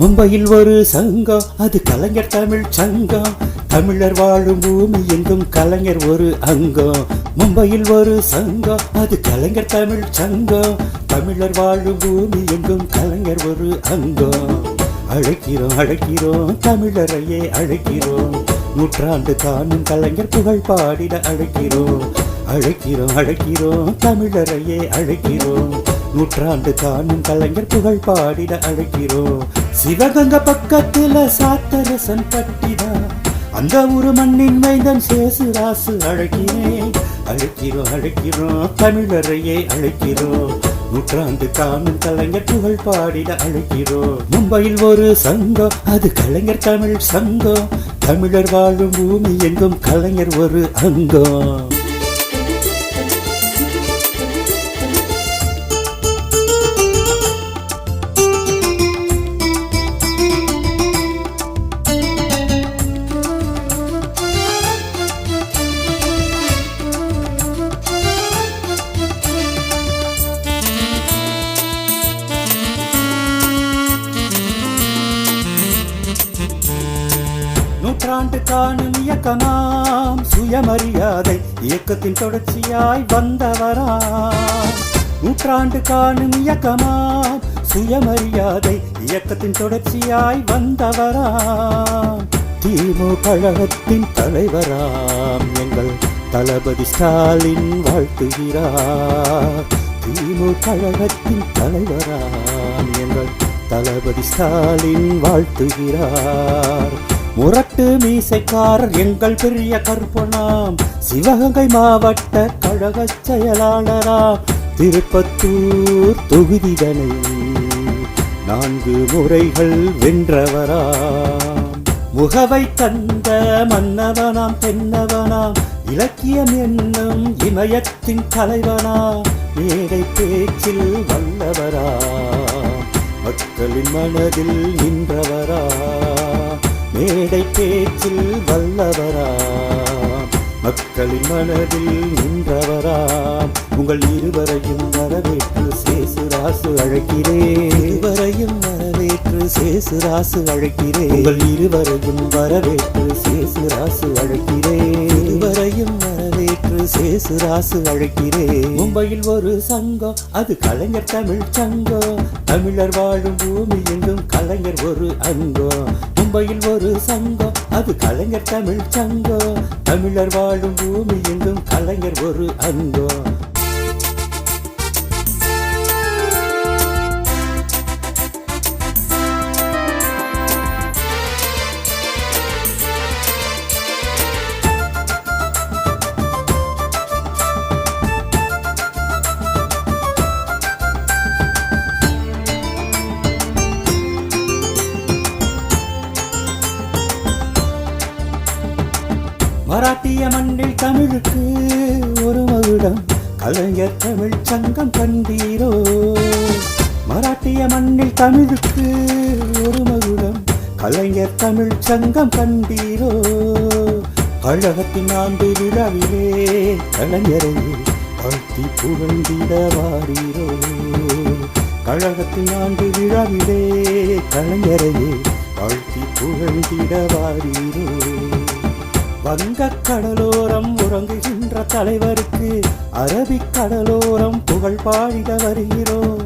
மும்பையில் ஒரு சங்கம், அது கலைஞர் தமிழ் சங்கம். தமிழர் வாழும் பூமி எங்கும் கலைஞர் ஒரு அங்கம். மும்பையில் ஒரு சங்கம், அது கலைஞர் தமிழ் சங்கம். தமிழர் வாழும் பூமி எங்கும் கலைஞர் ஒரு அங்கம். அழைக்கிறோம் அழைக்கிறோம் தமிழரையே அழைக்கிறோம். நூற்றாண்டு காணும் கலைஞர் புகழ் பாடிட அழைக்கிறோம். அழைக்கிறோம் அழைக்கிறோம் தமிழரையே அழைக்கிறோம். நூற்றாண்டு காணும் கலைஞர் புகழ் பாடிட அழைக்கிறோம். சிவகங்கை பக்கத்துல சாத்தரசன் பட்டிதா, அந்த ஒரு மண்ணின் மைந்தன் சேசுராசு அழைக்கிறேன். அழைக்கிறோம் அழைக்கிறோம் தமிழரையே அழைக்கிறோம். நூற்றாண்டு காணும் கலைஞர் புகழ் பாடிட அழைக்கிறோம். மும்பையில் ஒரு சங்கம், அது கலைஞர் தமிழ் சங்கம். தமிழர் வாழும் பூமி எங்கும் கலைஞர் ஒரு அங்கம். நூற்றாண்டு காணும் இயக்கமாம் சுயமரியாதை இயக்கத்தின் தொடர்ச்சியாய் வந்தவராம். நூற்றாண்டு காணும் இயக்கமாம் சுயமரியாதை இயக்கத்தின் தொடர்ச்சியாய் வந்தவராம். திமுக கழகத்தின் தலைவராம் எங்கள் தளபதி ஸ்டாலின் வாழ்த்துகிறார். திமுக கழகத்தின் தலைவராம் எங்கள் தளபதி ஸ்டாலின் வாழ்த்துகிறார். முரட்டு மீசைக்காரர் எங்கள் பெரிய கற்பனாம். சிவகங்கை மாவட்ட கழக செயலாளராம். திருப்பத்தூர் தொகுதிதனை 4 முறைகள் வென்றவராம். முகவை தந்த மன்னவனாம் தென்னவனாம். இலக்கியம் என்னும் இமயத்தின் தலைவனாம். மேடை பேச்சில் வல்லவராம். மக்களின் மனதில் நின்றவராம். மேடை பேச்சில் வல்லவராம். மக்களின் மனதில் நின்றவராம். உங்கள் இருவரையும் வரவேற்று சேசுராசு அழைக்கிறேன். இருவரையும் வரவேற்று சேசுராசு அழைக்கிறேன். உங்கள் இருவரையும் வரவேற்று சேசுராசு அழைக்கிறேன். இருவரையும் வரவேற்று சேசுராசு அழைக்கிறேன். மும்பையில் ஒரு சங்கம், அது கலைஞர் தமிழ் சங்கம். தமிழர் வாழும் பூமி எங்கும் கலைஞர் ஒரு அங்கம். மும்பையில் ஒரு சங்கம், அது கலைஞர் தமிழ் சங்கம். தமிழர் வாழும் பூமி எங்கும் கலைஞர் ஒரு அங்கம். மராட்டிய மண்ணில் தமிழுக்கு ஒரு மகுடம் கலைஞர் தமிழ் சங்கம் கண்டீரோ. மராட்டிய மண்ணில் தமிழுக்கு ஒரு மகுடம் கலைஞர் தமிழ் சங்கம் கண்டீரோ. கழகத்தின் ஆண்டு விழாவிலே கலைஞரை வாழ்த்தி புகழ்ந்திட வாரீரோ. கழகத்தின் ஆண்டு விழாவிலே கலைஞரை வாழ்த்தி புகழ்ந்திட வாரீரோ. வங்கக் கடலோரம் உறங்குகின்ற தலைவருக்கு அரபிக் கடலோரம் புகழ் பாடிட வருகிறோம்.